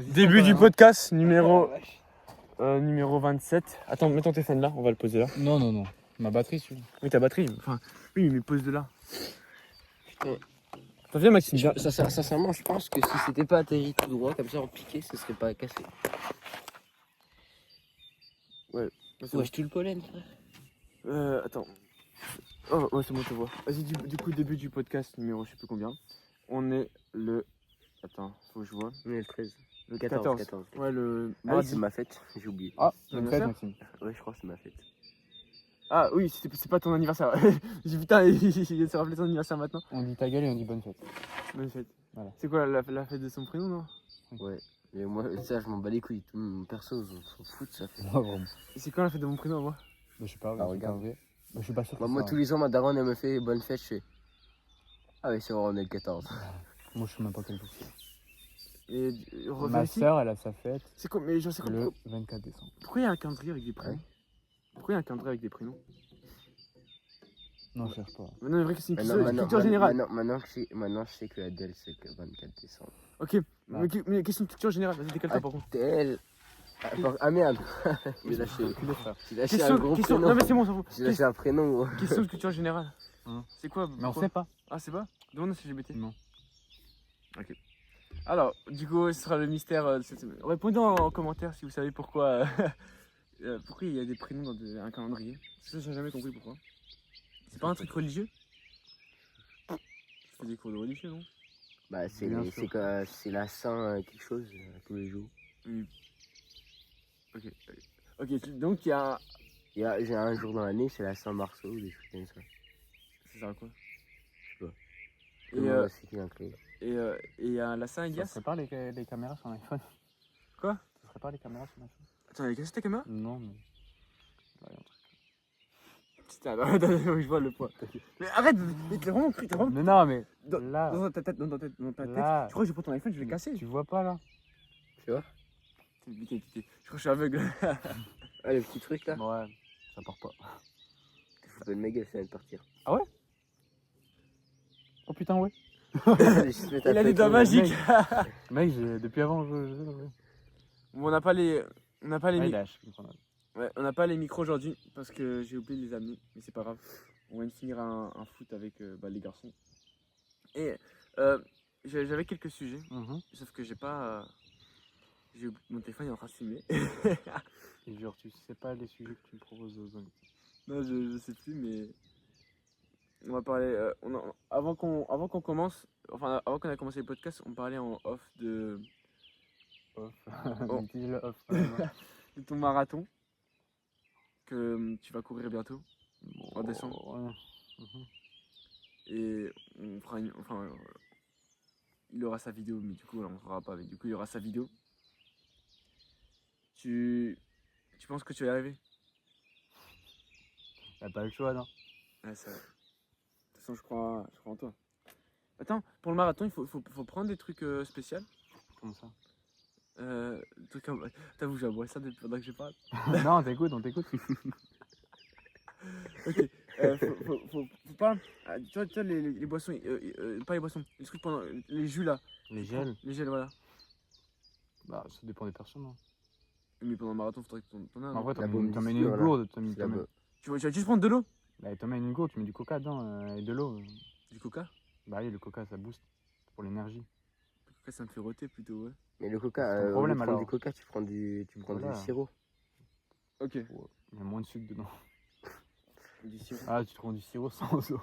Début du podcast numéro 27. Attends, mets ton téléphone là, on va le poser là. Non. Ma batterie, celui-là. Oui, ta batterie. Enfin, oui, mais pose de là. Putain. T'as vu, Maxime? Sincèrement, je pense que si c'était pas atterri tout droit, comme ça en piqué, ce serait pas cassé. Ouais, Wesh, tu le pollen, frère. Attends. Oh, ouais, c'est bon, je te vois. Vas-y, du coup, début du podcast numéro je sais plus combien. On est le. Attends, faut que je vois. On est le 13. Le 14. Ouais, le. Ah oui, c'est ma fête, j'ai oublié. Ah, c'est bonne ma fête, fête. Maxime. Ouais, je crois que c'est ma fête. Ah oui, c'est pas ton anniversaire. J'ai dit, putain, il s'est rappelé ton anniversaire maintenant. On dit ta gueule et on dit bonne fête. Bonne fête. Voilà. C'est quoi la fête de son prénom, non? Ouais. Mais moi, ça, je m'en bats les couilles. Tout mon perso, on s'en fout de ça. Non, vraiment. Et c'est quand la fête de mon prénom, moi? Bah, je sais pas, Ah, regarde. regarde. Je suis pas sûr. Moi, tous les ans, ma daronne, elle me fait bonne fête, je fais. Ah oui, c'est vrai, on est le 14. Moi, je sais même pas quel jour c'est. Et Ma soeur, elle a sa fête c'est quoi? Mais je sais le 24 décembre. pourquoi il y a un calendrier avec des prénoms? Pourquoi il y a un calendrier avec des prénoms? Non, je cherche pas. Mais non, mais vrai que c'est une culture générale. Maintenant, je sais que Adèle, c'est le 24 décembre. Ok, mais question de culture générale, vas-y, décale-toi par contre. Adèle. Ah merde. J'ai lâché un gros Question, prénom. non mais c'est bon, ça vaut. J'ai lâché un prénom. Question de culture générale. Hein. C'est quoi? Mais on sait pas. Ah, c'est pas? Demande si LGBT. Non. Ok. Alors, du coup, ce sera le mystère de cette semaine. Répondez en commentaire si vous savez pourquoi, pourquoi il y a des prénoms dans un calendrier. Ça, j'ai jamais compris pourquoi. C'est pas un truc religieux? Tu fais des cours de religieux, non? Bah, c'est la Saint quelque chose tous les jours. Oui. Ok, donc il y a. J'ai un jour dans l'année, c'est la Saint-Marceau, des choses comme ça. C'est ça quoi? Je sais pas. Et C'est qui un clé. il y a la Ça Saint-Elias. serait pas les caméras sur l'iPhone. Quoi? Ça serait pas les caméras sur l'iPhone. Attends, elle a cassé ta caméra? Non, mais. Là, y a un truc. Putain, attends, je vois le poids. Mais arrête, mais t'es vraiment pris, Mais non, mais. Dans, Là. dans ta tête, dans ta Là. tête. Je crois que je prends ton iPhone, je vais le casser. Tu vois pas là? Tu vois? Je crois que je suis aveugle. Ah, le petit truc là. Ouais, ça part pas. Tu fous de ma gueule, ça vient de partir. Oh putain, ouais. Il a des doigts magiques. Mec, depuis avant, Bon, on n'a pas les Ouais, on n'a pas les micros aujourd'hui parce que j'ai oublié de les amener, mais c'est pas grave. On vient de finir un foot avec les garçons. Et j'avais quelques sujets, sauf que j'ai pas. Mon téléphone est en train de filmer. Et genre, tu sais pas les sujets que tu me proposes aux hommes. Non, je sais plus, mais on va parler. Avant qu'on commence, enfin avant qu'on a commencé le podcast, on parlait en off de Off. Oh. Dis-le off. de ton marathon que tu vas courir bientôt en décembre. Ouais. Et on fera il aura sa vidéo, mais du coup on ne fera pas. Mais du coup il y aura sa vidéo. Tu penses que tu vas y arriver? T'as pas le choix, non? Ouais, c'est vrai. De toute façon, je crois en toi. Attends, pour le marathon, il faut prendre des trucs spéciaux. Comme ça. Des trucs comme. T'as vu, j'aboie ça depuis pendant que je parle. Non, on t'écoute. Ok. Faut pas. Ah, tu vois les boissons, pas les boissons, les trucs pendant. Les jus là. Les gels. Les gels, voilà. Bah, ça dépend des personnes. Hein. Mais pendant le marathon, faudrait que t'en aies. En vrai, La t'en bombe mets d'ici, une gourde. Tu vas juste prendre de l'eau? Bah, t'en mets une gourde, tu mets du coca dedans et de l'eau. Du coca? Bah oui, le coca, ça booste pour l'énergie. Le coca, ça me fait roter plutôt, ouais. Mais le C'est coca, ton au problème, lieu de prendre alors. du coca, tu prends du Voilà. sirop. Ok. Il y a moins de sucre dedans. Du sirop. Ah, tu te prends du sirop sans eau.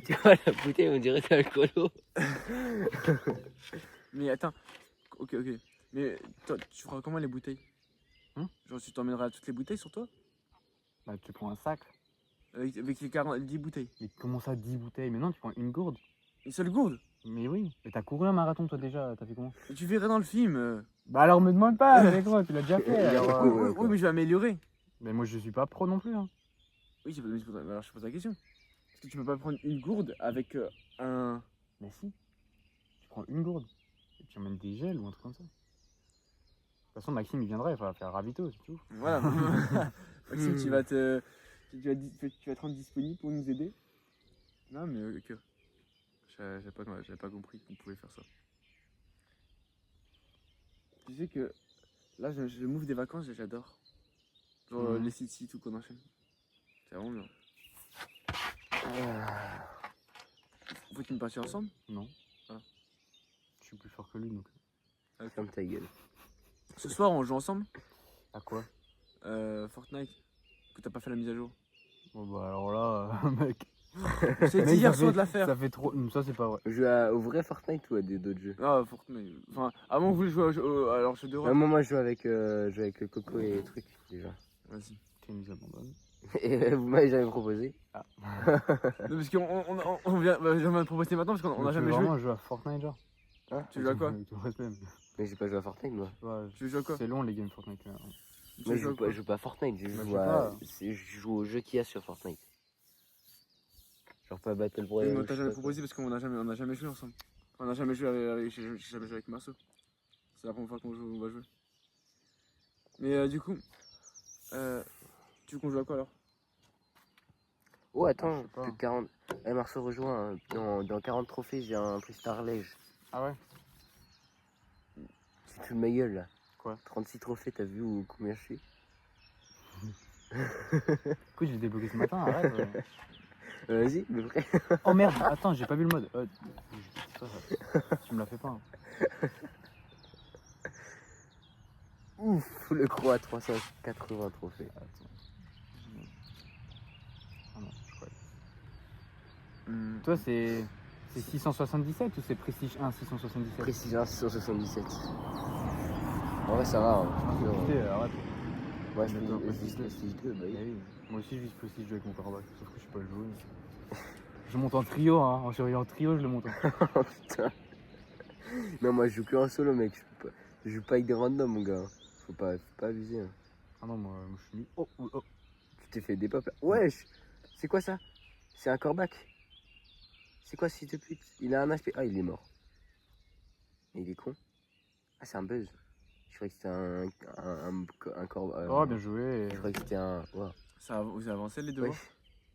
Tu vois, la bouteille, on dirait que c'est alcoolo. Mais attends. Ok. Mais toi, tu feras comment les bouteilles? Genre, tu t'emmèneras toutes les bouteilles sur toi? Bah, tu prends un sac. Avec les 10 bouteilles. Mais comment ça, 10 bouteilles? Mais non, tu prends une gourde. Une seule gourde? Mais oui. Mais t'as couru un marathon, toi, déjà. T'as fait comment? Mais tu verrais dans le film. Bah, alors, me demande pas, avec moi, tu l'as déjà fait. Alors, Oui, mais je vais améliorer. Mais moi, je suis pas pro non plus. Hein. Oui, alors je pose la question. Est-ce que tu peux pas prendre une gourde avec un. Mais si. Tu prends une gourde. Et tu emmènes des gels ou un truc comme ça. De toute façon, Maxime, il viendra, il va faire ravito, c'est tout. Voilà. Maxime, tu vas te rendre disponible pour nous aider. Non, mais ok. J'avais pas compris qu'on pouvait faire ça. Tu sais que là, je m'ouvre des vacances et j'adore. Genre Mhm. les city, tout qu'on enchaîne. C'est vraiment bien. Faut que tu me passes ensemble. Non. Ah. Je suis plus fort que lui donc. Ferme ta gueule. Ce soir, on joue ensemble. À quoi? Fortnite. Que t'as pas fait la mise à jour. Bon bah alors là, mec. C'est Mec, hier ça soir fait- de la faire. Ça fait trop. Ça c'est pas vrai. Joue au vrai Fortnite ou à d'autres jeux? Ah, Fortnite. Enfin, avant, vous voulez jouer alors jeu d'horreur. Moi, je joue avec le Coco et les trucs, déjà. Vas-y. Tu nous abandonnes. Et vous m'avez jamais proposé. Non, parce on vient de proposer maintenant parce qu'on n'a jamais joué. vraiment jouer à Fortnite genre. Hein? Tu joues à quoi? Avec tout le respect, mais Mais j'ai pas joué à Fortnite, moi. ouais, Tu joues à quoi? c'est long les games Fortnite. Tu Moi, joues à quoi? je joue pas à Fortnite, Bah, je sais pas. je joue au jeu qu'il y a sur Fortnite. Genre pas Battle Oui, Royale. mais on je t'a sais jamais pas quoi. proposé parce qu'on n'a jamais joué ensemble. On n'a jamais joué j'ai jamais joué avec Marceau. C'est la première fois on va jouer. Mais du coup, tu veux qu'on joue à quoi alors? Oh, Ah, attends, je sais pas. que 40. Eh, Marceau rejoint. Dans 40 trophées, j'ai un prix Starlège. Ah ouais? Tu te fous de ma gueule là. Quoi? 36 trophées, t'as vu combien je suis? Écoute, je l'ai débloqué ce matin, arrête. Vas-y, le vrai. Oh merde, attends, j'ai pas vu le mode. Tu me l'as fait pas. Hein. Ouf, le croix 380 trophées. Attends. Ah non, je crois. Toi, c'est 677 ou c'est Prestige 1 677? Précision 677. En vrai, ça va. Hein. Écoutez, arrête. Ouais, je D'accord, vise Prestige 2. Prestige 2, bah Eh oui. oui. Moi aussi, je vis Prestige 2 avec mon Karabakh, sauf que je suis pas le joueur. Je monte en trio, hein. En surveillant en trio, je le monte. Oh putain. Non, moi je joue que en solo, mec. Je joue pas avec des randoms, mon gars. Faut pas abuser. Hein. Ah non, moi je suis nul. Oh, oh, oh. Tu t'es fait des pop là. Wesh! C'est quoi ça? C'est un corbac. C'est quoi, fils de pute? Il a un HP. Ah, il est mort. Et il est con. Ah, c'est un buzz. Je croyais que c'était un corps. Oh, bien joué. Je croyais que c'était un. Wow. Vous avez avancé les deux? Wesh.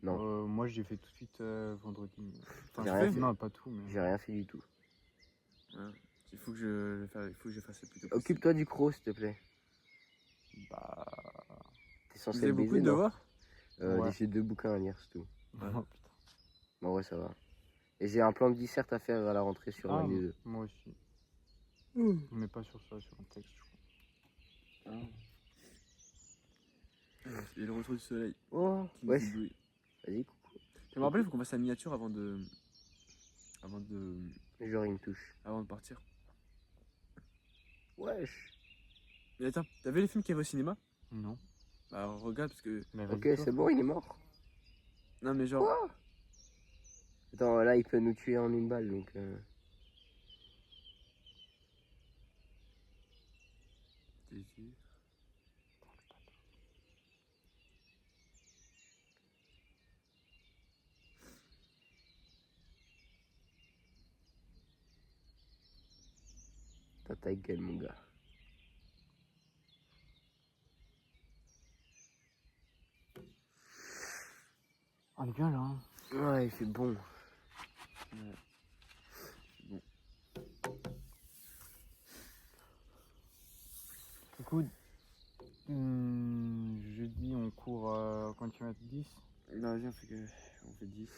Non, Moi, j'ai fait tout de suite vendredi. Enfin, J'ai tu rien fais? fait. Non, pas tout, mais. j'ai rien fait du tout. Ouais. Il faut que je fasse le plus tôt possible. Occupe-toi du croc, s'il te plaît. Bah. T'es Vous censé avez le beaucoup baiser, de non? devoirs? Ouais. J'ai 2 bouquins à lire, c'est tout. Ouais. Oh putain. Bon, ouais, ça va. Et j'ai un plan de dissert à faire à la rentrée sur Ah, l'un des deux. moi aussi. Mais pas sur ça, sur un texte, je crois. Et le retour du soleil. Oh, Qui nous wesh. éblouit. Vas-y, coucou. Je me rappelle, il faut qu'on fasse la miniature avant de Genre, il me touche. partir. Wesh. Mais attends, t'as vu les films qu'il y avait au cinéma? Non. Bah alors, regarde parce que. Mais vas-y, Ok, toi. c'est bon, il est mort. Non mais genre. Quoi? Attends, là, il peut nous tuer en une balle, donc... Désir. T'as ta gueule, mon gars. On est bien là. Hein. Ouais, il fait bon. Écoute, jeudi on court quand tu vas 10. Non, viens, on fait 10.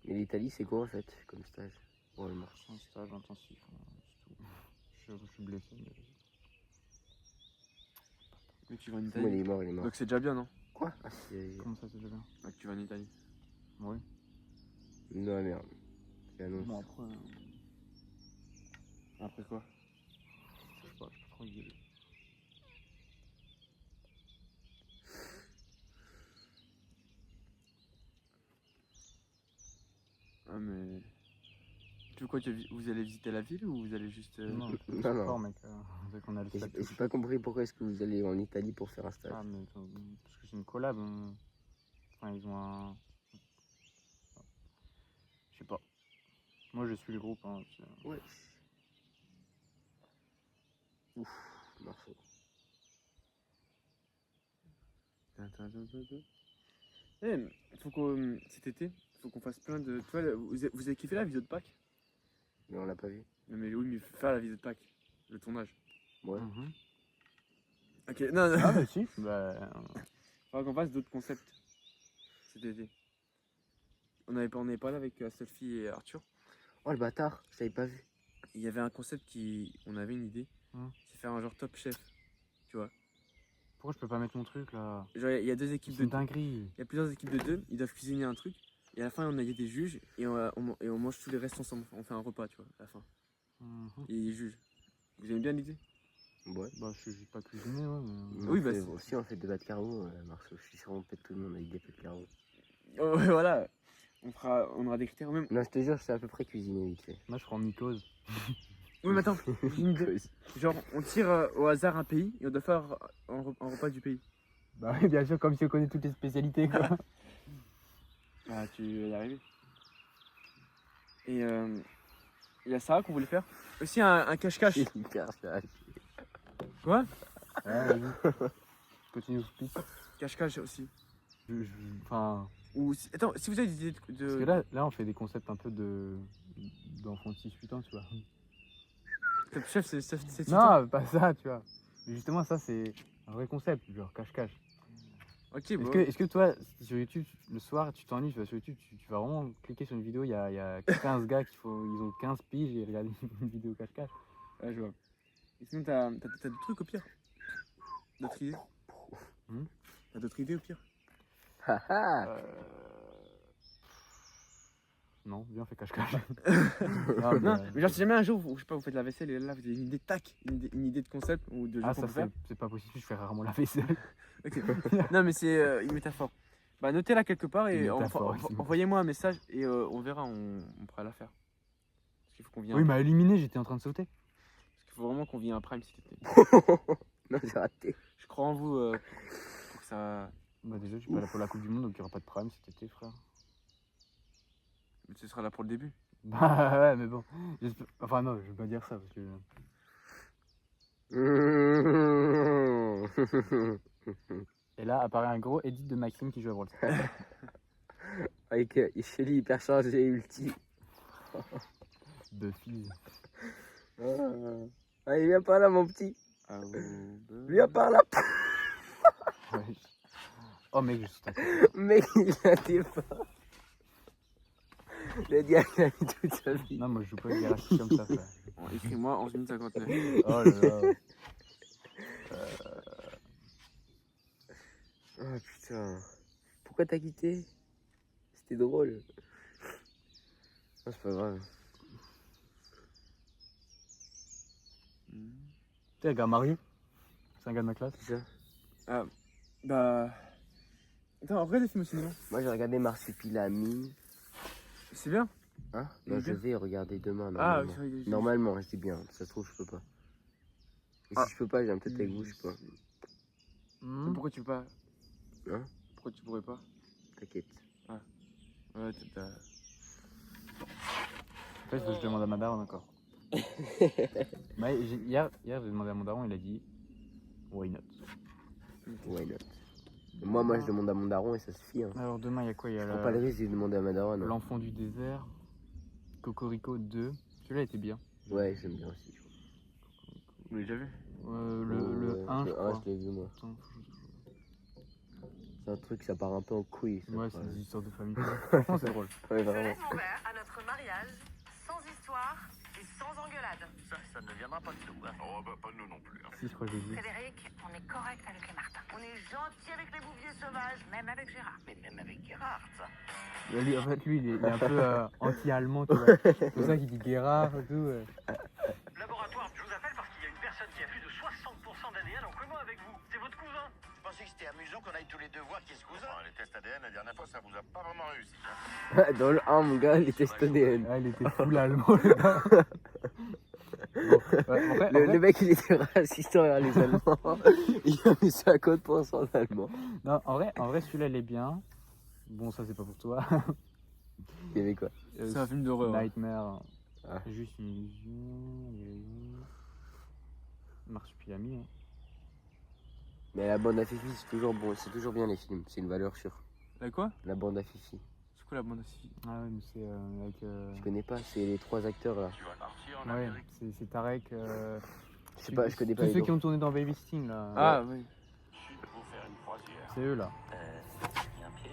Mais l'Italie, c'est quoi, en fait, comme stage? Bon, le marche. C'est un stage intensif, hein, c'est tout. Je suis blessé. Mais... Mais tu vas en Moi, Italie. il est mort, il est mort. Donc c'est déjà bien, non? Quoi? Ah, c'est... Comment ça, c'est déjà bien? Donc tu vas en Italie. Oui. Non, merde. C'est annonce. Bon, après, Après quoi? je sais pas trop y aller. Ah mais. Tu veux quoi, vous allez visiter la ville ou vous allez juste. Non, non, c'est non. fort, mec. Dès qu'on a le Et statut. j'ai pas compris pourquoi est-ce que vous allez en Italie pour faire un stage. Ah, mais parce que c'est une collab. Enfin, ils ont un. Je sais pas. Moi, je suis le groupe. Hein, Ouais. Ouf, Marceau. Attends. Eh, faut qu'on. Cet été, faut qu'on fasse plein de. Tu vois, vous avez kiffé la vidéo de Pâques? Mais on l'a pas vu. Non, mais oui, mais faire la vidéo de Pâques, le tournage. Ouais. Mhm. Ok, non, non. Ah bah si. Bah, Faudra qu'on fasse d'autres concepts cet été. On avait parlé avec Sophie et Arthur. Oh le bâtard, je l'avais pas vu. Il y avait un concept on avait une idée. C'est faire un genre top chef. Tu vois. pourquoi je peux pas mettre mon truc là? Genre, il y a deux équipes C'est de une dinguerie. Il y a plusieurs équipes de deux. Ils doivent cuisiner un truc. Et à la fin, il y a des juges. Et on mange tous les restes ensemble. On fait un repas, tu vois, à la fin. Mhm. Et ils jugent. Vous aimez bien l'idée? Ouais. Bah je suis pas cuisiné, ouais. Mais... Oui, bah, c'est- Si on fait des bas de carreaux, Marceau, je suis sûr qu'on pète tout le monde avec des bas de carreaux. Oh, ouais, voilà. On aura des critères même. Non, je te jure, je sais à peu près cuisiner vite fait. Moi je prends mycose. Oui, mais attends. J'ai une idée. Genre, on tire au hasard un pays et on doit faire un repas du pays. Bah oui, bien sûr, comme si on connaît toutes les spécialités quoi. Ah, tu vas y arriver. Et il y a ça qu'on voulait faire. Aussi un cache-cache. C'est hyper sage. Quoi? Ouais, vas-y. Continue au speech. Cache-cache aussi. Enfin, Ou attends, si vous avez des idées de. parce que là on fait des concepts un peu d'enfants de 6-8 ans, tu vois. Top chef, c'est Non, pas ça, tu vois. Justement, ça c'est un vrai concept, genre cache-cache. Ok, Est-ce bon. que toi, sur YouTube, le soir, tu t'ennuies, tu vas sur YouTube, tu vas vraiment cliquer sur une vidéo, il y a 15 gars ils ont 15 piges et ils regardent une vidéo cache-cache. Ouais, je vois. Et sinon, t'as d'autres trucs au pire? D'autres idées? T'as d'autres idées au pire? Haha. Non, viens, on fait cache-cache. Non, mais genre, si jamais un jour, je sais pas, vous faites la vaisselle et là, vous avez une idée, tac, une idée de concept ou de jeu Ah, qu'on ça peut faire. c'est pas possible, je fais rarement la vaisselle. Ok. Non, mais c'est une métaphore. Bah, notez-la quelque part et Une métaphore, effectivement. envoyez-moi un message et on verra, on pourra la faire. Parce qu'il faut qu'on vienne. Oui, il m'a éliminé, j'étais en train de sauter. Parce qu'il faut vraiment qu'on vienne un prime cet été. Non, j'ai raté. Je crois en vous pour que ça. Bah, déjà, je suis pas là pour la Coupe du Monde, donc il y aura pas de prime cet été, frère. Mais ce sera là pour le début. Bah, ouais, mais bon. Enfin, non, je vais pas dire ça parce que. Et là apparaît un gros edit de Maxime qui joue à Brawl Stars. Avec Shelly hyper chargé ulti. De fils. Allez, viens par là, mon petit. Ah, Viens par là. Ouais. Oh, mec, je saute à côté. Mec, il a des pas. Le gars, il a mis toute sa vie. Non, moi je joue pas avec des racistes comme ça, frère. Bon, écris-moi 11 minutes 59. Oh là là. Oh putain. Pourquoi t'as quitté? C'était drôle. Non, c'est pas grave. T'es un gars Mario. C'est un gars de ma classe. C'est ça. Bah. Attends, regarde des films au cinéma. Moi, j'ai regardé Marsupilami. C'est bien. Hein? Il Non, est je bien. vais regarder demain. Ah, Normalement, oui, normalement je dis bien. Ça se trouve, je peux pas. Et Ah. si je peux pas, j'ai peut-être avec vous, je sais pas. Pourquoi tu peux pas? Hein? Pourquoi tu pourrais pas? T'inquiète. Ouais, t'as. En fait, il faut que je demande à ma daronne encore. Bah, hier, j'ai demandé à mon daron, il a dit why not. Why not? Moi, je demande à mon daron et ça suffit. Hein. Alors demain, il y a quoi? Il y Je a prends pas le risque de demander à ma daronne. Hein. l'enfant du désert, Cocorico 2. Celui-là était bien. Ouais, j'aime bien aussi. Vous l'avez déjà vu? Le 1, je Le 1, crois. je l'ai vu, moi. Attends, C'est un truc, ça part un peu en couille. Ça, ouais, quoi. c'est des histoires de famille. Franchement, c'est drôle. Ouais, Je vraiment. laisse mon père à notre mariage, sans histoire et sans engueulade. Ça ne viendra pas de nous. Hein. Oh, bah, pas de nous non plus. Hein. Si, je crois que j'ai vu. Frédéric, on est correct avec les Martins. On est gentil avec les bouviers sauvages, même avec Gérard. Mais même avec Gerhardt. En fait, lui, il est un peu anti-allemand, tu vois. C'est pour ça qu'il dit Guérard et tout. Laboratoire, je vous appelle parce qu'il y a une personne qui a plus de 60% d'ADN en commun avec vous. C'est votre cousin. Je pensais que c'était amusant qu'on aille tous les deux voir qui est ce cousin. Les tests ADN, la dernière fois, ça vous a pas vraiment réussi. Hein. Dans le 1, mon gars, les tests ADN. Ah, il était full allemand, le gars. Bon, ouais, Le mec, il était raciste envers les Allemands. Il a mis 50% d'Allemands. non, en vrai celui-là, il est bien. Bon, ça, c'est pas pour toi. Il y avait quoi? C'est un film d'horreur. Nightmare. Ah. Juste une illusion. Marsupilami. Hein. Mais la bande à Fifi, c'est toujours bon. C'est toujours bien les films. C'est une valeur sûre. La quoi? La bande à Fifi. C'est quoi quoi la bande aussi? Ah ouais, mais c'est avec. Je connais pas, c'est les 3 acteurs là. Tu vas partir en Ouais, Amérique. c'est Tarek. Je sais pas, je connais pas Tous les ceux noms. qui ont tourné dans Baby Sting là. Ah, oui. Pour faire une croisière. C'est eux là. Il y a un pied.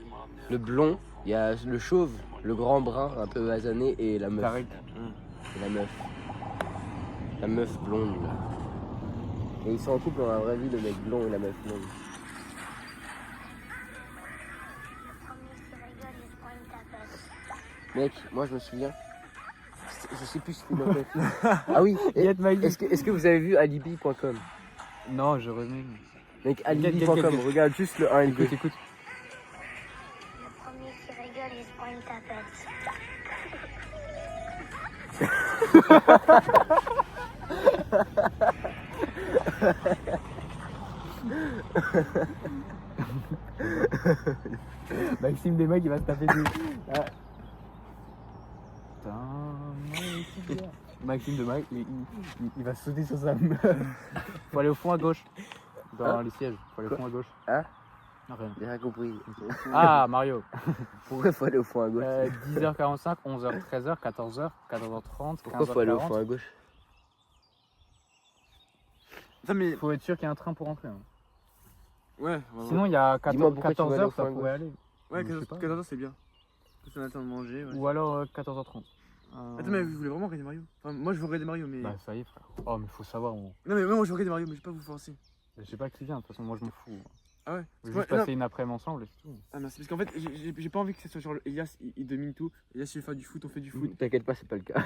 Et moi, amener un Le blond, il y a le chauve, le grand brun, un peu basané, et la meuf. Tarek. Et la meuf. La meuf blonde là. Et ils sont en couple dans la vraie vie, le mec blond et la meuf blonde. Mec, moi je me souviens. Je sais plus si c'était dans quel film. Ah oui, Get my est-ce que vous avez vu alibi.com? Non, je remets. Mec, Get. alibi.com, regarde juste le 1 et le 2. Écoute, écoute. Le premier qui rigole, il se prend une tapette. Maxime Desmecs il va se taper du. Ah. Putain, Maxime Desmecs il va sauter sur sa meuf. Faut aller au fond à gauche. Dans les sièges. Faut aller au fond à gauche. Hein? Rien. J'ai rien compris. Ah, Mario. Pourquoi faut aller au fond à gauche? 10h45, 11h, 13h, 14h, 14h30, Pourquoi faut aller au fond 15h40. à gauche? Attends, mais. Faut être sûr qu'il y a un train pour rentrer. Hein. Ouais, Sinon, il y a Dis-moi 14, pourquoi tu veux aller au 14h, fond à ça pourrait aller. ouais, je sais pas. 14h c'est bien. Parce qu'on attend de manger. Ouais. Ou alors 14h30. Attends, mais vous voulez vraiment regarder Mario? Enfin, moi je veux regarder Mario, mais. Bah, ça y est, frère. Oh, mais faut savoir. Non, mais moi je veux regarder Mario, mais je vais pas vous forcer. Je sais pas qui vient, de toute façon, moi je m'en fous. Ah ouais? On Parce veut que juste moi- passer une après-midi ensemble et c'est tout. Ah non, c'est parce qu'en fait, j'ai pas envie que ce soit genre Elias, il domine tout. Elias, il veut faire du foot, on fait du foot. T'inquiète pas, c'est pas le cas.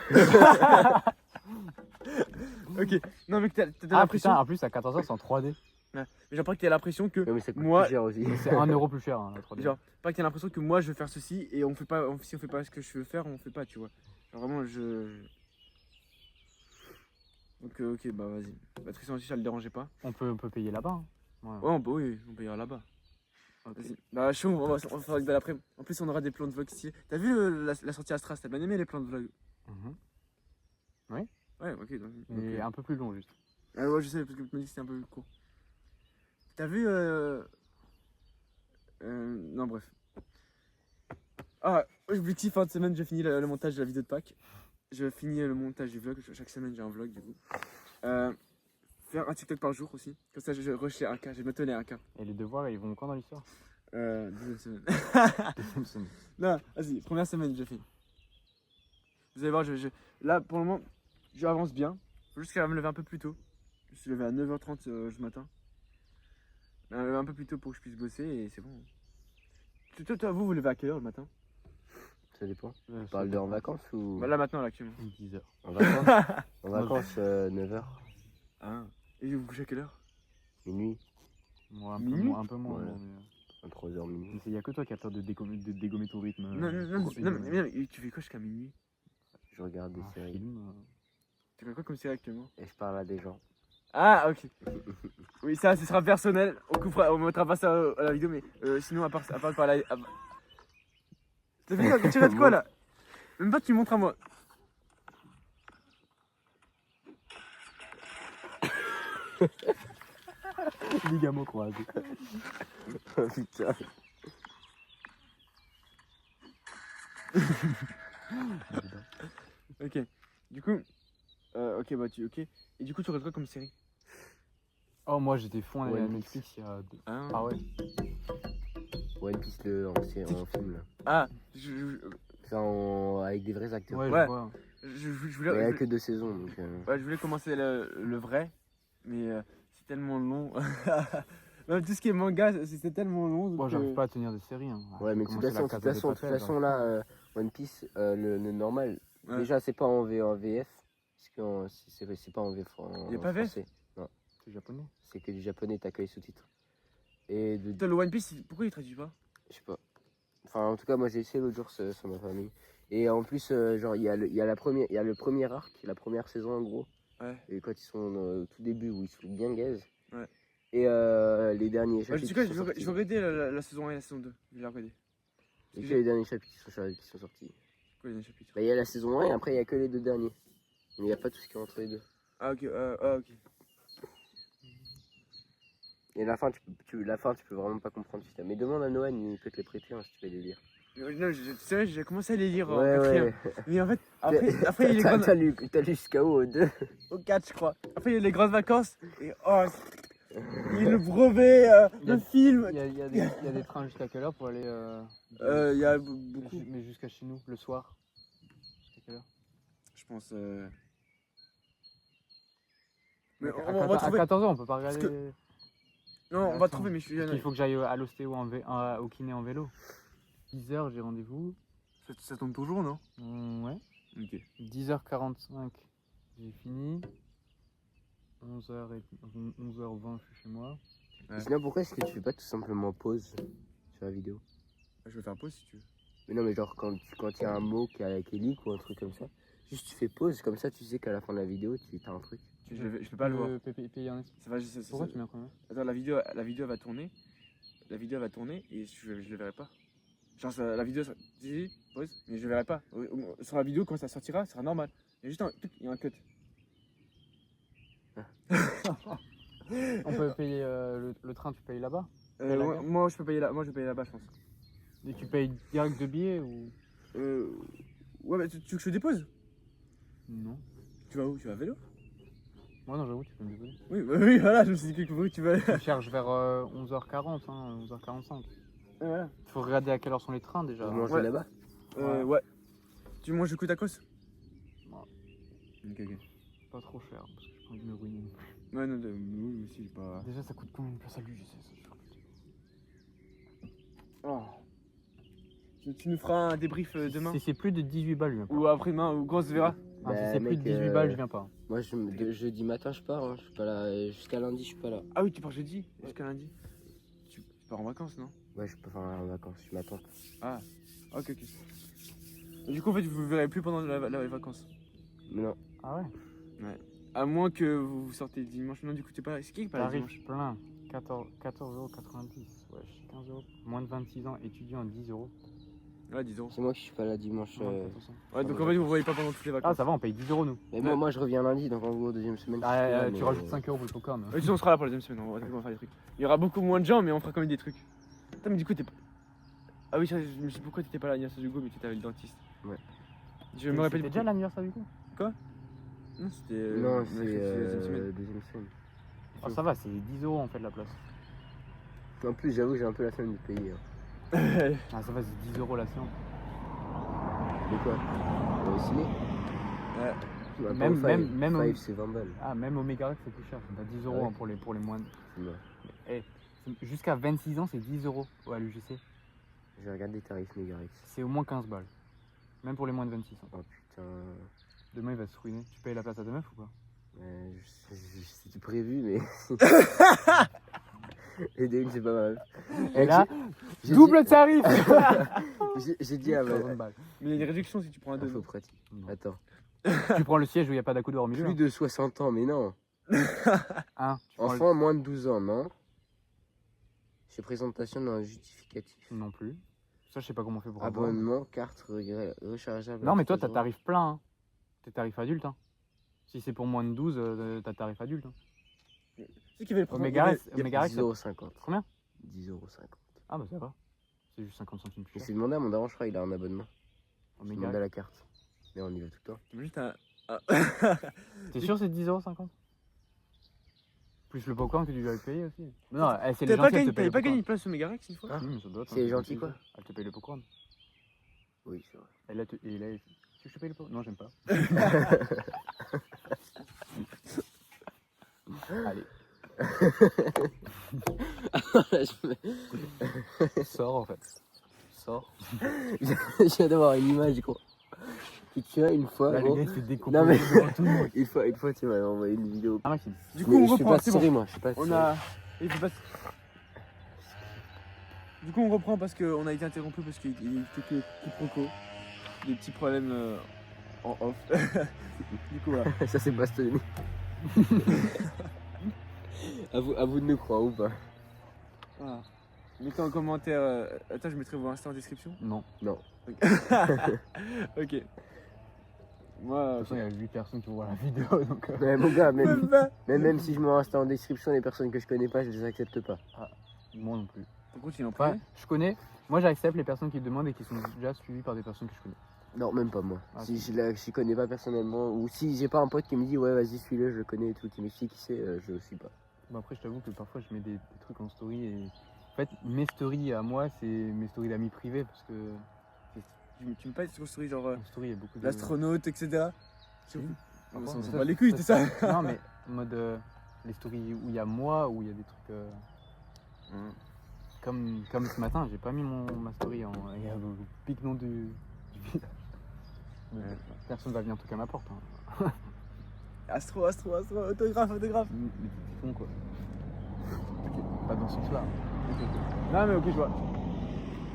Ok, non, mais t'as Ah l'impression. putain, en plus à 14h c'est en 3D. Mais genre, pas que t'as l'impression que. Ouais, mais ça coûte Moi- plus cher aussi. Mais c'est 1€ plus cher hein, la 3D. Genre, pas que t'as l'impression que moi je veux faire ceci et on fait pas. Si on fait pas ce que je veux faire, on fait pas, tu vois. Genre, vraiment, Donc, ok, bah vas-y. Bah, Tristan aussi, ça le dérangeait pas. On peut payer là-bas. Hein. Ouais. Ouais, oui, on peut y aller là-bas. Vas-y. Bah, chaud, on va faire avec après. En plus, on aura des plans de vlog ici. T'as vu la sortie Astras? T'as bien aimé les plans de vlog? Mhm. Ouais, ok. Donc, Et ok. un peu plus long juste. Ah ouais, je sais, parce que tu me dis que c'était un peu court. T'as vu non, bref. Ah, objectif fin de semaine, je finis le montage de la vidéo de Pâques. Je finis le montage du vlog. Chaque semaine, j'ai un vlog, du coup. Faire un TikTok par jour aussi. Comme ça, je rush les 1K. Je vais bientôt les 1K. Et les devoirs ils vont quand dans l'histoire? Deuxième semaine. Deuxième semaine. Non, vas-y, première semaine, j'ai fait. Vous allez voir, là, pour le moment, j'avance bien. Faut juste qu'elle va me lever un peu plus tôt. Je suis levé à 9h30 ce matin. Un peu plus tôt pour que je puisse bosser et c'est bon. Toi, vous levez à quelle heure le matin? Ça dépend. Tu parles de en vacances ou Bah, là, maintenant, là, actuellement. 10h. en vacances? En vacances, 9h, Ah. Et vous vous couchez à quelle heure? minuit, Moi un peu Minuit moins. Un peu moins Ouais. mais, 23h minuit. il y a que toi qui as peur de dégommer ton rythme. Non, mais tu fais quoi jusqu'à minuit? Je regarde des Un séries film. Tu fais quoi comme série actuellement? et je parle à des gens. Ah, ok. Oui, ça, ce sera personnel. On mettra pas ça à la vidéo, mais sinon, à part de parler. Tu regardes quoi là? Même pas, tu montres à moi. Ligament croisé. Oh putain. Ok. Du coup. Ok, bah tu. Ok. Et du coup, tu regardes quoi comme série? Oh, moi j'étais fond à One Piece. Netflix il y a 2. Ah, Ah ouais. One Piece en film là. Ah, Enfin, avec des vrais acteurs. Ouais, Ouais. je vois. je Il voulais. n'y a que 2 saisons donc. Ouais, je voulais commencer le vrai, mais c'est tellement long. Même tout ce qui est manga, c'est tellement long. donc, Moi j'arrive pas à tenir des séries. Hein. Ouais, mais de toute façon, là, One Piece, le normal, Ouais. déjà c'est pas en VF, parce que c'est pas en VF. Y a pas VF? français. C'est japonais. C'est que du japonais, t'as que les sous-titres. Et de, Putain, le One Piece, pourquoi il traduit pas? je sais pas. Enfin, en tout cas, moi j'ai essayé l'autre jour sur ma famille. Et en plus, genre, il y a le premier arc, la première saison en gros. Ouais. Et quand ils sont au tout début où ils sont bien gaze. Ouais. Et les derniers Ouais, chapitres. tu sais quoi, qui sont je vais sortis. regarder la saison 1 et la saison 2. Je vais la regarder. Et que les derniers chapitres qui sont sortis. Quoi, les chapitres? Bah, il y a la saison 1 et après il y a que les 2 derniers. Mais il n'y a pas tout ce qui est entre les deux. Ah, ok, ok. Et la fin, tu peux vraiment pas comprendre le système. Mais demande à Noël, il peut te les prêter hein, si tu veux les lire. Non, c'est vrai, j'ai commencé à les lire en Ouais, quatrième. ouais. Mais en fait, après il y a les grandes... T'as lu jusqu'à où, au 2? Au 4, je crois. Après, il y a les grandes vacances. Et oh, il y a le brevet, Il y a- le film. Il y a des trains jusqu'à quelle heure pour aller Il y a beaucoup. mais jusqu'à chez nous, le soir? Jusqu'à quelle heure? Je pense. Mais À on va 14 trouver. à 14h, on peut pas regarder. que- Non, on va trouver, mais je suis. Parce qu'il faut que j'aille à l'ostéo au kiné en vélo. 10h, j'ai rendez-vous. Ça tombe toujours, non? Ouais. Ok. 10h45, j'ai fini. 11h20, je suis chez moi. Ouais. Sinon, pourquoi est-ce que tu fais pas tout simplement pause sur la vidéo? Je vais faire pause si tu veux. Mais non, mais genre quand il y a un mot qui est avec Ellie ou un truc comme ça, juste tu fais pause, comme ça tu sais qu'à la fin de la vidéo, tu as un truc. Je peux pas le voir. Payer en espèces. Ça va, Pourquoi tu mets un premier? Attends, la vidéo va tourner. La vidéo va tourner et je le verrai pas. Genre, la vidéo, si, pause, mais je le verrai pas. Sur la vidéo, quand ça sortira, ça sera normal. Il y a juste il y a un cut. On peut payer le train, tu payes là-bas? la gare Moi, je peux payer moi, je vais payer là-bas, je pense. Et tu payes direct de billets ou? Ouais, mais tu veux que je te dépose? Non. Tu vas où? Tu vas à vélo? Moi, non, j'avoue, tu peux me déposer. Oui, voilà, je me suis dit que tu vas aller. Je cherche vers 11h40, hein, 11h45. Voilà. Il faut regarder à quelle heure sont les trains déjà. Vous mangez Ouais. là-bas? Ouais. Tu manges le coup tacos? Ouais. Ok. Pas trop cher, parce que j'ai pas envie de me ruiner. Ouais, non, oui, aussi, j'ai pas. Déjà, ça coûte combien une place à l'UGC ça, Oh. Tu nous feras un débrief demain? Si c'est plus de 18 balles, je viens pas. Ou après-demain, ou quand on se verra? Ah, si Bah, c'est plus de 18 balles, je viens pas. Moi, jeudi matin, je pars. Hein. Je suis pas là. Jusqu'à lundi, je suis pas là. Ah oui, tu pars jeudi, jusqu'à lundi. Tu pars en vacances, non? Ouais, je peux faire en vacances. Je m'attends. Ah, ok. Et du coup, en fait, vous ne verrez plus pendant les vacances. Mais non. Ah ouais? À moins que vous sortez dimanche. Non, du coup, t'es pas là. C'est qui est pas là Tarif dimanche? plein. 14,90€. Ouais, 15 euros. Moins de 26 ans, étudiant 10 euros. Ouais, 10 euros. C'est moi qui suis pas là dimanche. Ouais, donc en fait, vous voyez pas pendant toutes les vacances. Ah, ça va, on paye 10 euros nous. Mais moi, je reviens lundi, donc en gros, deuxième semaine. je suis Ah, là, tu mais- rajoutes 5 euros pour le popcorn. De toute façon, on sera là pour la deuxième semaine. On va faire des trucs. Il y aura beaucoup moins de gens, mais on fera quand même des trucs. Attends, mais du coup, t'es pas. Ah oui, ça, je me suis dit pourquoi t'étais pas là à l'anniversaire du Go, mais t'étais avec le dentiste. Ouais. Je me rappelle C'était déjà l'anniversaire du coup? Non, c'était. Non, mercredi, c'est deuxième semaine. deuxième semaine. Oh, ça va, c'est 10 euros en fait la place. En plus, j'avoue, j'ai un peu la flemme de payer. Hein. Ah, ça va, c'est 10 euros la séance. De quoi? Au ciné? Ouais. Bah, Même- pas au même- Five. même au- Five, c'est 20 balles. Ah, même au Megarex c'est plus cher. T'as 10 euros Ah ouais. hein, pour les moins. C'est bon. Jusqu'à 26 ans, c'est 10 euros à l'UGC. Je regarde les tarifs Megarex. C'est au moins 15 balles. Même pour les moins de 26 ans. Oh putain. Demain, il va se ruiner. Tu payes la place à deux meufs ou pas? C'était prévu, mais. Et de une, c'est pas mal. Et là, j'ai double tarif. J'ai dit à ma. 60 balles. Mais il y a des réductions si tu prends un 2. Info pratique. Non. Attends. Tu prends le siège où il n'y a pas d'accoudoir au milieu. Plus de 60 ans, mais non. Hein, tu prends Enfant moins de 12 ans, non. Chez présentation dans un justificatif. Non plus. Ça, je sais pas comment on fait pour avoir. Abonnement, carte rechargeable. Non, mais toi, à t'as 3 tarif plein. Hein. T'es tarif adulte. Hein. Si c'est pour moins de 12, t'as tarif adulte. Hein. C'est qui fait le Au premier Megarex, jours. 10,50€. Combien? 10,50€. Ah, bah ça va. C'est juste 50 centimes plus Je cher. suis demandé à mon daron, je crois, il a un abonnement. Au Je demande à Megarex. la carte. Mais on y va tout le temps. Juste un. T'es sûr c'est 10,50€? Plus le popcorn que tu dois payer aussi. Non, c'est les T'avais pas gentils, gagné, elle te paye le pas gagné popcorn. une place au Megarex une fois? Hein? Oui, mais ça doit être, C'est hein, les gentils, c'est quoi. Elle te paye le popcorn. Oui, c'est vrai. Et là, tu veux que je te paye le popcorn? Non, j'aime pas. Allez, sors en fait. Sors. Je viens d'avoir une image, gros. Qui tient une fois. Là, le gros. gars, il se fait Non, décomposer mais devant tout le monde. une fois, tu m'as envoyé une vidéo. Ah, Maxime. Du Mais coup, on je suis reprend, pas c'est bon. souris, moi. Je suis pas On souris. a. Il faut pas. Du coup, on reprend parce qu'on a été interrompu parce qu'il y a eu quelques quiproquos, des petits problèmes en off. Du coup, voilà. Ça, c'est pas Stony. à vous de nous croire ou pas. Voilà. Mettez en commentaire. Attends, je mettrai vos Insta en description. Non. Ok. De Moi. toute façon, il y a 8 personnes qui vont voir la vidéo. Donc, Mais mon gars, Même pas. même si je me reste en description, les personnes que je connais pas, je les accepte pas. moi non plus. Ton compte il est en Enfin, privé. je connais. Moi, j'accepte les personnes qui demandent et qui sont déjà suivies par des personnes que je connais. Non, même pas moi. Ah, Si je connais pas personnellement, ou si j'ai pas un pote qui me dit ouais vas-y suis-le, je le connais et tout, qui m'explique qui c'est, je le suis pas. Bon, après, je t'avoue que parfois, je mets des trucs en story et. En fait, mes stories à moi, c'est mes stories d'amis privés parce que Tu me parles de story genre en story, il y a beaucoup de. l'astronaute, etc. Oui. On Parfois, s'en mais fout ça, pas les couilles, c'est ça. Non, mais en mode les stories où il y a moi, où il y a des trucs. Comme ce matin, j'ai pas mis ma story en. Il y a le pic nom du village. Mais personne va venir toquer à ma porte. Hein. Astro, autographe. Mais t'es con quoi. Ok, pas dans ce sens-là. Non mais ok, je vois.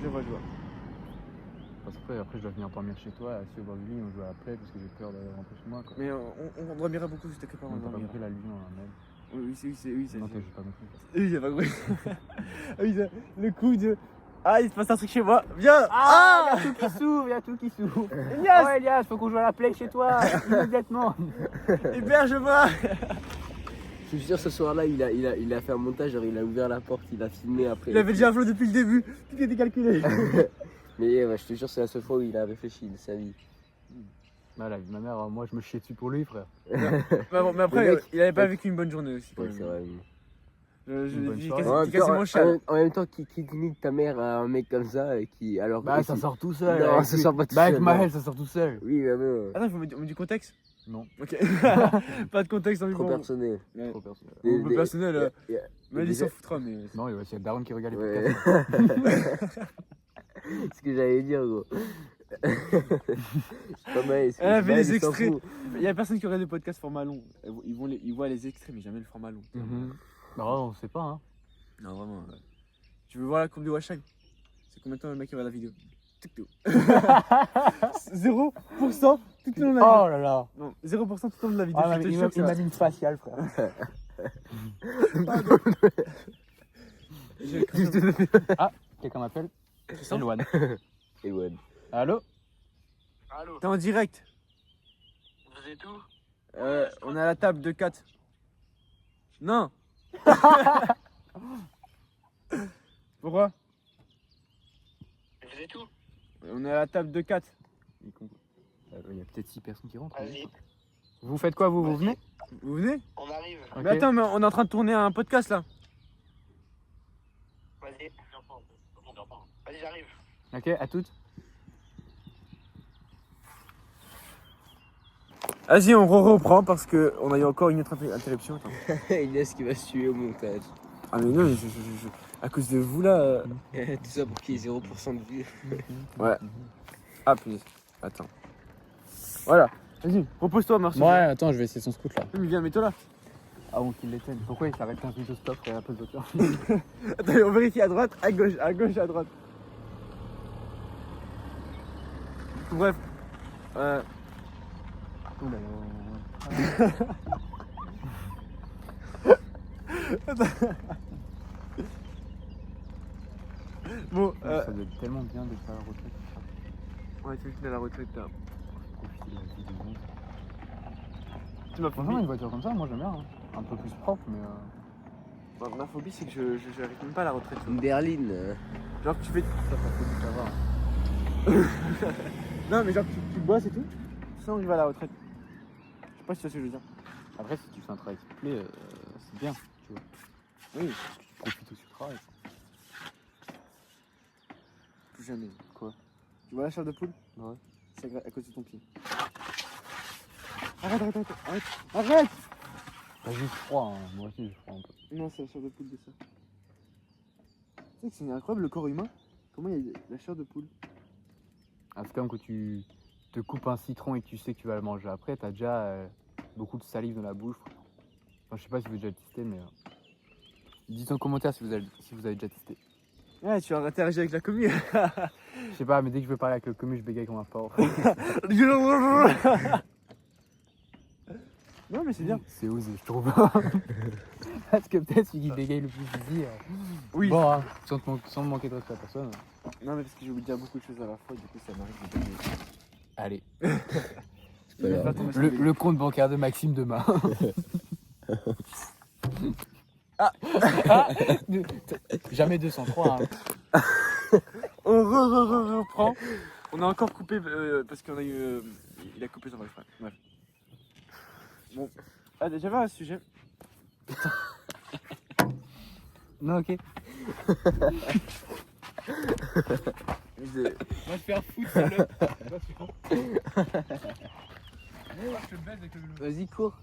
Je vois. Parce que après, je dois venir dormir chez toi, assis au bord du lit, on joue à la play parce que j'ai peur de rentrer chez moi. Quoi. Mais on dormirait beaucoup si t'inquiète pas, on On t'a pas dormirait. compris la lune en un mail. Oui, c'est. Non, t'as juste pas compris. Oui, j'ai pas compris. Oui, le coup de. Ah, il se passe un truc chez moi. Viens. Ah, il y a tout qui s'ouvre, il y a tout qui s'ouvre. Yes. Oh Elias, faut qu'on joue à la play chez toi, immédiatement. Héberge-moi. Je suis sûr ce soir-là il a fait un montage, genre il a ouvert la porte, il a filmé après. Il avait déjà un flow depuis le début. Tout était calculé. Mais ouais, je te jure c'est la seule fois où il a réfléchi de sa vie. Bah la vie de ma mère, moi je me chiais dessus pour lui frère. Mais après, Le mec- il avait pas vécu une bonne journée aussi. Quand Ouais même. c'est vrai. Je Une bonne l'ai soirée. En même temps, quasiment chial. en même temps, qui limite ta mère à un mec comme ça et qui alors. Bah et ça qui- sort tout seul. Non, avec ça lui. sort pas tout Bah avec seul, Maël, non. ça sort tout seul. Oui, mais Attends, on met du contexte. Non, Ok. Pas de contexte en trop vivant. personnel. Ouais. trop personnel. Au niveau personnel, y a- mais il déjà- s'en foutra, mais. Non, il va y a Darren qui regarde les Ouais. podcasts. Ce que j'allais dire, gros. C'est pas mal. Elle a fait les extraits. Il y a personne qui regarde les podcasts format long. Ils voient les extraits, mais jamais le format long. Bah on sait pas hein. Non, vraiment. Tu veux voir la courbe de Washag? C'est combien de temps le mec qui regarde la vidéo? Tic tout. 0% tout le long de la vidéo. Oh là là. Non, 0% tout le long de la vidéo. Ah, je te il jure que c'est vrai. une faciale frère. J'ai cru que- Ah, quelqu'un m'appelle. C'est Loane. Et ouais. Allô? Allô, T'es en direct. vous êtes où? On est à la table de 4. Non. Pourquoi? Vous êtes où? On est à la table de 4. Il y a peut-être 6 personnes qui rentrent. Vas-y, Vous faites quoi vous venez? Vous venez? on arrive. Ok. Mais attends, mais on est en train de tourner un podcast là. Vas-y. Vas-y, j'arrive. Ok, à toutes. Vas-y, on reprend parce que on a eu encore une autre interruption. Attends. Inès qui va se tuer au montage. Ah mais non, à cause de vous là. Tout ça pour qu'il y ait 0% de vue. Ouais. Ah putain. Attends. Voilà. Vas-y, repose-toi, merci. Ouais, attends, je vais essayer son scout là. Mais viens, mets-toi là. Avant qu'il l'éteigne. Pourquoi il s'arrête 15 minutes au stop et à la pause d'auteur? Attends, on vérifie à droite, à gauche, à droite. Bref. Ouh là là. Bon, Ça doit être tellement bien d'être à la retraite. ouais, c'est juste à la retraite là. Profiter de la vie du monde. Tu m'as Franchement, une voiture comme ça, moi j'aime bien. Hein. Un peu plus propre, mais. Ma phobie, c'est que je n'arrive même pas à la retraite. Une berline. Genre que tu fais. Ça peut plus savoir. Non, mais genre que tu bosses et tout, sans arriver à la retraite. Je sais pas si tu vois ce que je veux dire. Après, si tu fais un travail qui te plaît, c'est bien, tu vois. Oui. Parce que tu profites aussi du travail. Plus jamais. Quoi? Tu vois la chair de poule? Ouais. C'est à cause de ton pied. Arrête. Arrête! T'as juste froid, hein. Moi aussi j'ai froid un peu. Non, c'est la chair de poule de ça. Tu sais que c'est incroyable le corps humain? Comment il y a la chair de poule? Ah, c'est comme quand tu te coupes un citron et que tu sais que tu vas le manger après, t'as déjà beaucoup de salive dans la bouche. Enfin, je sais pas si vous avez déjà testé, mais. Dites en commentaire si vous avez déjà testé. Ouais, tu as interagi avec la commune. Je sais pas, mais dès que je veux parler avec le commu, je bégaye comme un porc. Non, mais c'est bien. C'est osé, je trouve. Parce que peut-être celui qui bégaye le plus ici. Oui. Bon, hein, sans me manquer de respect à personne. Non, mais parce que j'ai oublié de dire beaucoup de choses à la fois, du coup ça m'arrive de bégayer. Allez. Je vais pas tomber sur Le compte bancaire de Maxime demain. Jamais 203. Hein. On reprend. On a encore coupé parce qu'on a eu. Il a coupé sans faire exprès. Bref. Bon. Ah, j'avais un sujet. Non, ok. C'est- Va te faire foutre, salope. Je te baise avec le vélo. Vas-y, cours.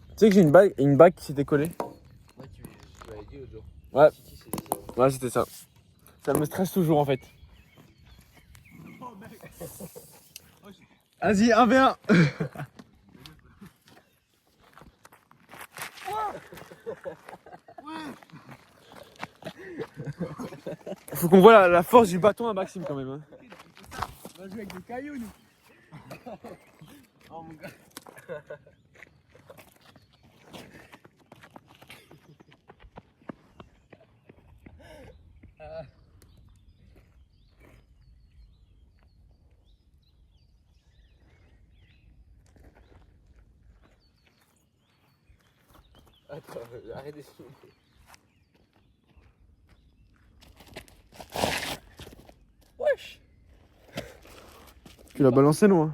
Tu sais que j'ai une bague qui s'était collée. Ouais, tu m'avais dit l'autre jour. Ouais. Si, c'était ça. Ouais, c'était ça. Ça me stresse toujours en fait. Vas-y, 1v1. Faut qu'on voit la force du bâton à Maxime quand même. Hein. On va jouer avec des cailloux, nous. Oh mon gars. Attends, arrête de filmer. Wesh. Tu l'as balancé loin.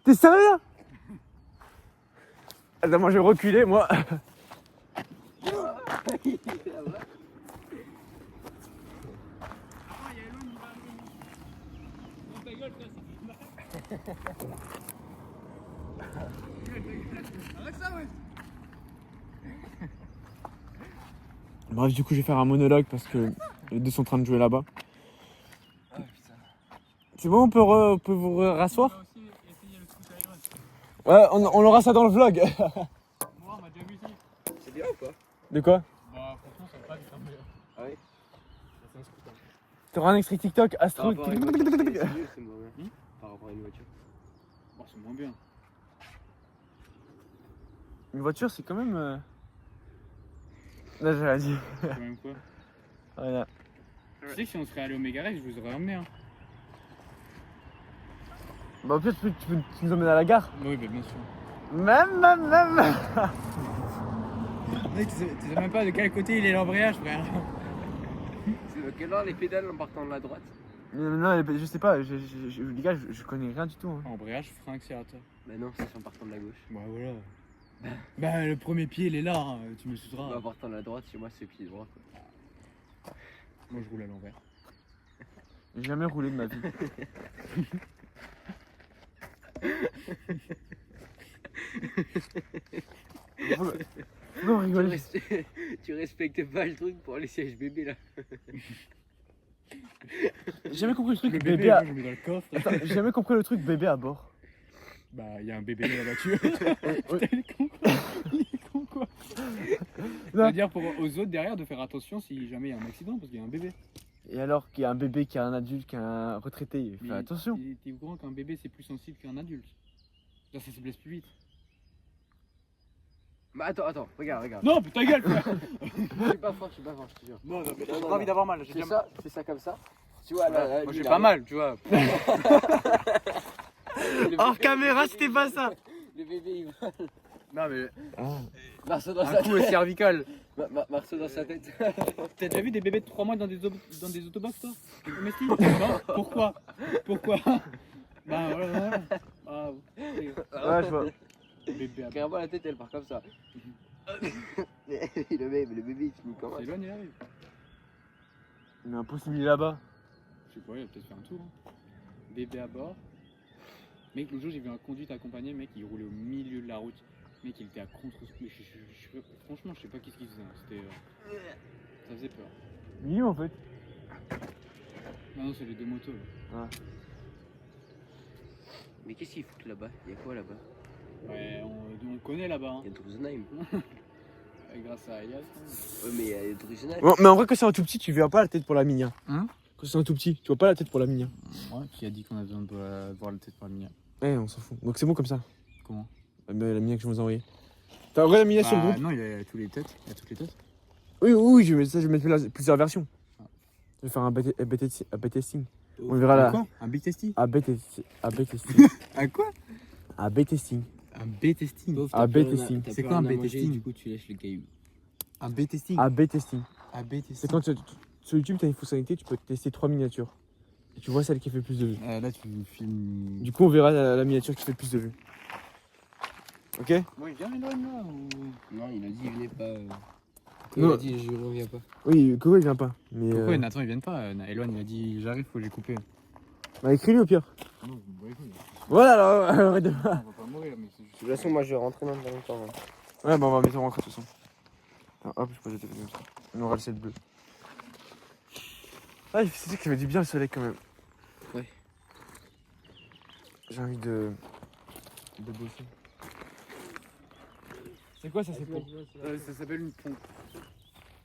T'es sérieux? Attends, moi je vais reculer, moi. Bref, du coup, je vais faire un monologue parce que les deux sont en train de jouer là-bas. C'est bon, on peut vous rasseoir? Ouais, on aura ça dans le vlog. Moi, on m'a déjà vu ici. C'est bien ou quoi? De quoi? Bah, franchement, ça va pas du tout meilleur. Ah oui. T'auras un extrait TikTok, Astro. Par rapport à une voiture, c'est mieux, c'est moins bien. Par rapport à une voiture. Bon, c'est moins bien. Une voiture, c'est quand même. Là, j'avais dit. C'est quand même quoi? Voilà. Tu sais que si on serait allé au Mégarex, je vous aurais emmené. Hein. Bah, au pire, tu nous emmènes à la gare. Oui, bah, bien sûr. Même. Mec, tu sais même pas de quel côté il est l'embrayage, frère. C'est de quelle heure les pédales en partant de la droite? Non, je sais pas, les gars, je connais rien du tout. Hein. Embrayage, frein, accélérateur. Bah non, c'est en partant de la gauche. Bah voilà. Bah le premier pied il est là, hein, tu me suivras. Bah, en partant de la droite, chez moi c'est pied droit quoi. Moi je roule à l'envers. J'ai jamais roulé de ma vie. Pourquoi vous rigolez? Tu respectes pas le truc pour les sièges bébés là. J'ai jamais compris le truc Le bébé, bébé, à... moi, je le mets dans le coffre. Attends, j'ai jamais compris le truc bébé à bord. Bah il y a un bébé dans la voiture. Oui. Putain, il est con quoi. Il est con quoi. Ça veut dire pour aux autres derrière de faire attention si jamais il y a un accident parce qu'il y a un bébé. Et alors qu'il y a un bébé, qui a un adulte, qui a un retraité, fais Mais attention. T'es au courant qu'un bébé c'est plus sensible qu'un adulte. Genre ça se blesse plus vite. Bah attends, regarde. Non, putain gueule frère. Je suis pas fort, je te jure. Non, mais Non, j'ai non, pas envie non. d'avoir mal. J'ai Fais déjà ça, fais ça comme ça. Tu vois là, Moi lui, j'ai il pas a- mal, tu vois. Le Hors bébé- caméra, le c'était bébé- pas ça. Le bébé il va. Non mais Marceau dans un sa coup au tête. cervical. Marceau dans sa tête. T'as déjà vu des bébés de 3 mois dans des autobox toi? Domestiques? Non. Pourquoi? Bah voilà. Ah, Ouais, je vois. bébé à Carrément la tête elle part comme ça. le bébé il finit comment? C'est loin, il arrive. Mais impossible, il est là-bas. Je sais pas, il va peut-être faire un tour. Hein. Bébé à bord. Mec, l'autre jour j'ai vu un conduite accompagné, mec, il roulait au milieu de la route. Mec, il était à contre. Mais franchement, je sais pas qu'est-ce qu'il faisait. Hein. C'était. Ça faisait peur. Il est où en fait? Non, non, c'est les deux motos. Là. Mais qu'est-ce qu'il fout là-bas? Il y a quoi là-bas? Ouais, on connaît là-bas. Hein. Il y a Drusenheim. Grâce à Elias. Ouais, mais il y a Drusenheim. Bon, mais en vrai, quand c'est un tout petit, tu verras pas la tête pour la mini. Hein? Quand c'est un tout petit, tu vois pas la tête pour la mini. Ouais, qui a dit qu'on a besoin de voir la tête pour la mini? Ouais, on s'en fout. Donc c'est bon comme ça. Comment? La mini que je vous ai envoyée. T'as envoyé la mini sur le groupe? Non, il a tous les têtes. Il a toutes les têtes. Oui, oui, je vais mettre plusieurs versions. Je vais faire un A/B testing. On verra là. Quoi? Un big testing? A/B testing. Un quoi? A/B testing. Un B testing. Pauvre, Ah, t'as plus B rien à- testing. t'as C'est plus quoi un rien à B manger, testing? Du coup, tu lâches le caillou. Un B testing. A/B testing. Un B testing. C'est quand sur YouTube, tu as une fonctionnalité, tu peux tester 3 miniatures. Et tu vois celle qui fait le plus de vues. Là, tu filmes. Du coup, on verra la miniature qui fait le plus de vues. Ok? Bon, il vient Elon là ou. Non, il a dit, il venait pas. Non. Il a dit, je reviens pas. Oui, Coco il vient pas. Mais Pourquoi Nathan ils viennent pas? Elon il a dit j'arrive, faut que j'ai coupé. bah, écris-lui au pire. Non, vous me voyez pas. Voilà, alors arrête de. On va pas mourir, mais c'est juste. De toute façon, moi, je vais rentrer dans longtemps. Hein. Ouais, bah on va mettre en rentrée de toute façon. Alors, hop, je pose le téléphone comme ça. On aura le ciel bleu. Ah, c'est sûr qu'il fait du bien le soleil quand même. Ouais. J'ai envie de bosser. C'est quoi ça, c'est pour Ça s'appelle une pompe.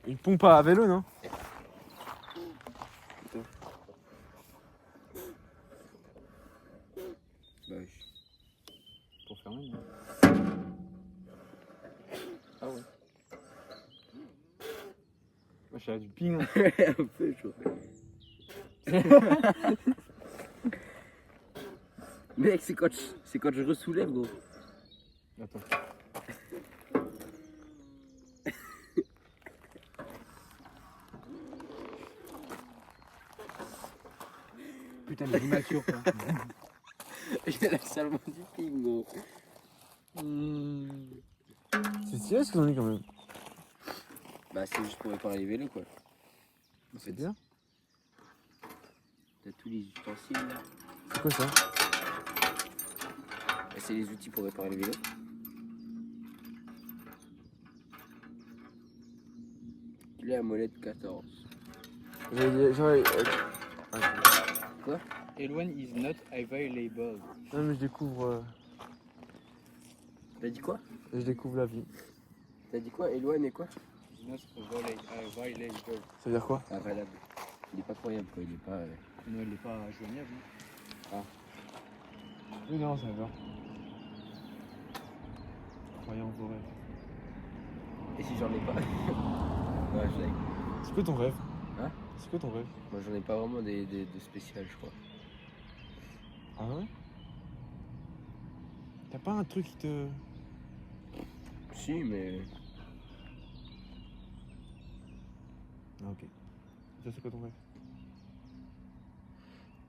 une pompe à vélo, non? Bah oui. Pour faire même. Ah ouais. Moi j'ai du ping. Un peu chaud. Mec, c'est quand je ressoulève, gros. Attends. Putain, mais immature quoi. J'ai la salement du ping, gros. C'est stylé ce qu'on est quand même. Bah, c'est juste pour réparer les vélos, quoi. C'est bien. T'as tous les ustensiles, là. C'est quoi ça? Bah, c'est les outils pour réparer les vélos. Il est à molette 14. Quoi? Elon is not available. Non mais je découvre T'as dit quoi? la vie. T'as dit quoi? Eloine et quoi? Is not available. Ça veut dire quoi? Ah, valable. Il est pas croyable, quoi. Il est pas. Non, il est pas joignable. Oui non, ça va. Croyant vos rêves. Et si j'en ai pas? Ouais, je l'ai. C'est quoi ton rêve? Hein? C'est quoi ton rêve? Moi, j'en ai pas vraiment de spécial, je crois. Ah ouais? T'as pas un truc qui te... Si, mais. Ah ok. Ça c'est quoi ton rêve?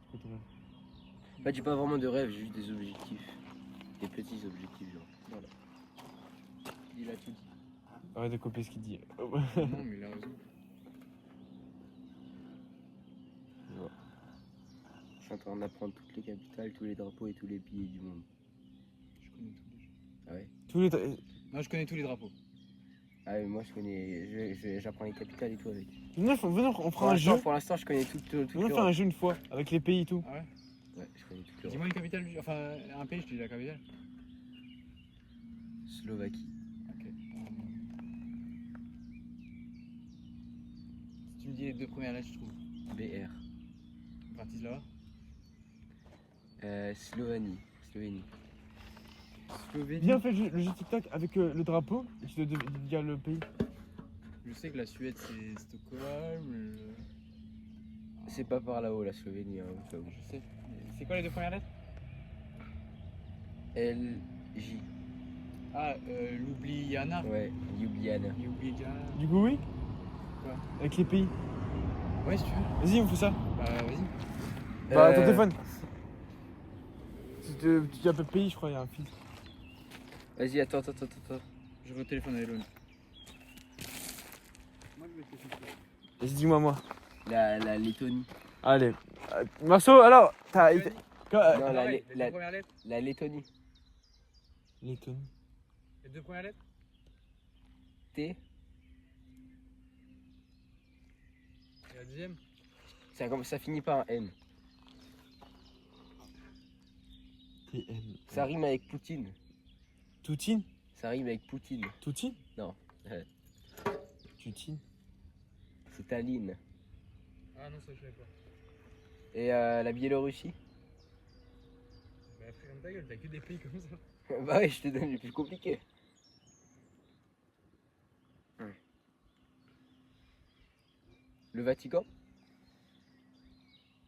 C'est quoi ton rêve? En fait, j'ai pas vraiment de rêve, j'ai juste des objectifs. Des petits objectifs, genre. Voilà. Il a tout dit. Arrête de copier ce qu'il dit. Non, mais il a raison. Je suis en train d'apprendre toutes les capitales, tous les drapeaux et tous les pays du monde. Je connais tous les jeux. Ah ouais? Tous les... Non, je connais tous les drapeaux. Ah oui, moi je connais. J'apprends les capitales et tout avec. Venez, on fera un jeu. Pour l'instant, je connais tout. On faire un jeu une fois, avec les pays et tout. Ah ouais? Ouais, je connais toutes les. Dis-moi une capitale, enfin un pays, je te dis la capitale. Slovaquie. Ok. Si tu me dis les deux premières lettres, je trouve. BR. Bratislava. Slovénie. Slovénie. Viens, on fait le jeu TikTok avec le drapeau et tu dois dire le pays. Je sais que la Suède c'est Stockholm. C'est pas par là-haut, la Slovénie, hein, au cas où. Je sais. C'est quoi les deux premières lettres? LJ. Ah, Ljubljana. Ouais, Ljubljana. Ljubljana. Du coup, oui? Quoi? Avec les pays. Ouais, si tu veux. Vas-y, on fait ça. Bah, vas-y. Bah, ton téléphone. Tu dis un peu pays, je crois, il y a un fil. Vas-y, attends. Je vais au téléphone à Elon. Vas-y, dis-moi, moi. La Lettonie. Allez. Marceau, alors, t'as été. Non, Ah, la, ouais, la, les la, deux premières lettres. la Lettonie. Lettonie. Les deux premières lettres. T. Et la deuxième. Ça finit par un N. TN. Ça rime avec Poutine. Toutine? Ça rime avec Poutine. Toutine? Non. Toutine. C'est Tallinn. Ah non, ça je savais pas. Et la Biélorussie. Bah, frère, ta gueule, t'as que des pays comme ça. Bah oui, je te donne les plus compliqués. Le Vatican?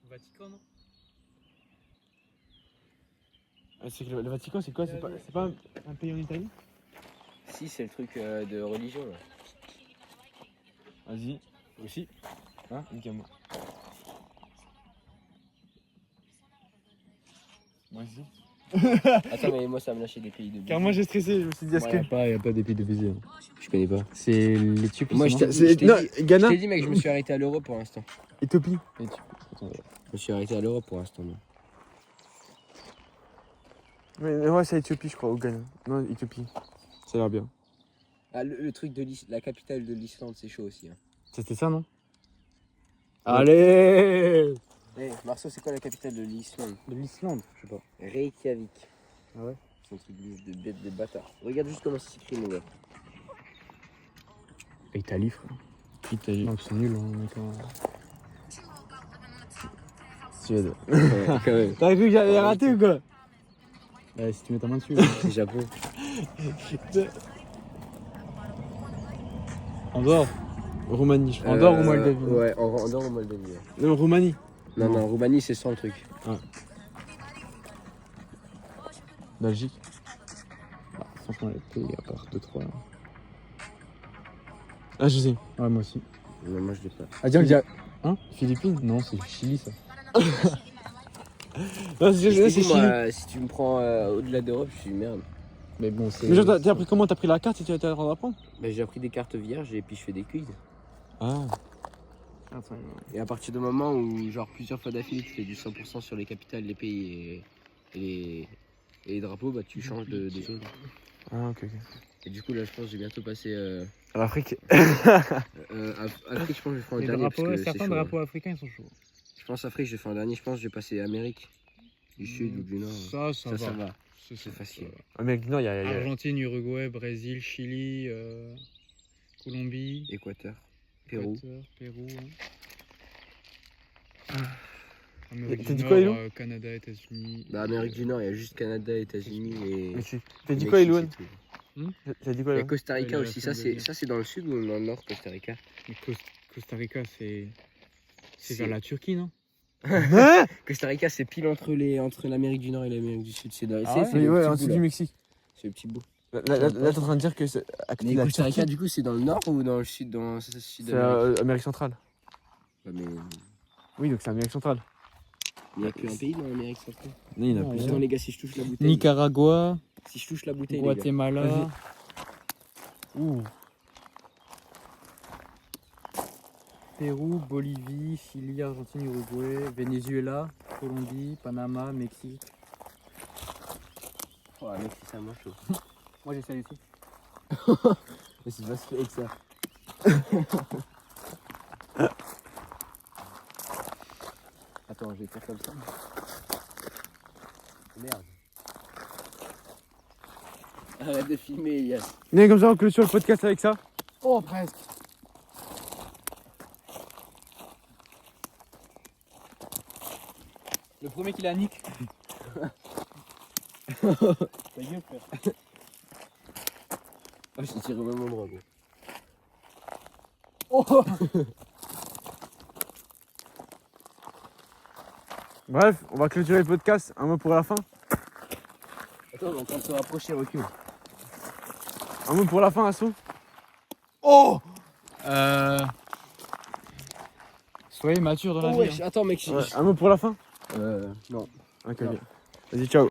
Vatican, non? C'est que le Vatican, c'est quoi? C'est pas un pays en Italie? Si, c'est le truc de religion là. Vas-y. Aussi. Hein? Nique-moi. Moi aussi. Attends, mais moi ça me lâchait des pays de Béziers. Car moi j'ai stressé, je me suis dit, est-ce Il que. n'y a pas des pays de Béziers. Je connais pas. C'est l'Éthiopie. Moi, c'est je non t'ai- Non, dit- Ghana? Je t'ai dit, mec, je me suis arrêté à l'euro pour l'instant. Éthiopie. Je me suis arrêté à l'euro pour l'instant. moi. Mais ouais, c'est Éthiopie, je crois, ou Ghana. Non, Éthiopie. Ça a l'air bien. Ah, le truc de la capitale de l'Islande, c'est chaud aussi. Hein. C'était ça, non? Allez! Hey, Marceau, c'est quoi la capitale de l'Islande? De l'Islande, je sais pas. Reykjavik. Ah ouais? C'est un truc de bête de bâtard. Regarde juste comment ça s'écrit, mon gars. Italie, frère. Italie. Non, c'est nul, on est quand Suède. Quand même. T'as cru que j'avais raté ou quoi? même. Si tu mets ta main dessus. C'est Japon. Andorre. Roumanie, je crois. Andorre ou Moldavie? Ouais, Andorre ou Moldavie. Ouais. Non, Roumanie. Non, Roumanie, c'est sans le truc. Belgique. Franchement, les pays, à part 2-3. Ah, je sais. Ouais, moi aussi. Non, moi, je l'ai pas. Ah, tiens, Hein? Philippines? Non, c'est Chili, ça. Non, Je t'ai c'est dit, Chili. moi, si tu me prends au-delà d'Europe, je suis une merde. Mais bon, c'est. Mais genre, t'as appris comment? T'as pris la carte et tu as été en train d'apprendre? Bah, j'ai appris des cartes vierges et puis je fais des quiz. Ah. Et à partir du moment où, genre, plusieurs fois d'affilée, tu fais du 100% sur les capitales, les pays et les drapeaux, bah, tu changes de zone. Ah, ok, ok. Et du coup, là, je pense que j'ai bientôt passé. L'Afrique. Afrique, je pense que je fais en Les dernier. Parce drapeaux, que c'est certains chaud, drapeaux africains, ils sont chauds. Je pense Afrique, je vais faire en dernier. Je pense que je vais passer Amérique du Sud ou du Nord. Ça Ça va. va. C'est facile. Amérique du Nord, il y a. Argentine, Uruguay, Brésil, Chili, Colombie, Équateur, Pérou. Équateur, Pérou. T'as Amérique dit du quoi, Nord, Elon Canada, États-Unis. Bah, Amérique du Nord, il y a juste Canada, États-Unis et. Mexique. T'as dit quoi, Elouane? Il T'as dit quoi, y a Elouane? Costa Rica Ouais, il y a aussi. la Ça, Colombie. c'est dans le sud ou dans le nord, Costa Rica? Mais Costa Rica, c'est C'est- vers la Turquie, non? Hein? Costa Rica, c'est pile entre l'Amérique du Nord et l'Amérique du Sud. C'est dans... Ah ouais c'est Mais le ouais, petit en bout, dessous là. du Mexique. C'est le petit bout. Là, t'es en train de dire que c'est à côté Mais de la Costa Rica, Turquie. du coup, c'est dans le nord ou dans le sud, dans le sud C'est d'Amérique? Amérique centrale. Ouais, mais Oui, donc c'est Amérique centrale. il n'y a qu'un pays dans l'Amérique centrale. Non, il y en a Non, plusieurs. Putain, les gars, si je touche la bouteille. Nicaragua, Si je touche la bouteille, les gars. Guatemala. Vas-y. Ouh. Pérou, Bolivie, Chili, Argentine, Uruguay, Venezuela, Colombie, Panama, Mexique. Oh, mec, c'est ça, moi chaud. Moi j'ai ça ici. Mais c'est pas ce avec ça. Attends, je vais faire comme ça. Merde. Arrête de filmer, Elias. Venez comme ça, on clôture le podcast avec ça. Oh presque. Le premier qui la nique. Ta gueule, frère. Oh, je t'ai tiré au même endroit, gros. Oh. Bref, on va clôturer le podcast. Un mot pour la fin. Attends, on est en train de se rapprocher, recule. Un mot pour la fin, Asso. Oh. Soyez mature dans la Oh, vie. wesh, hein. attends, mec. Ouais, un mot pour la fin. Non. Ok, ok. Vas-y, ciao.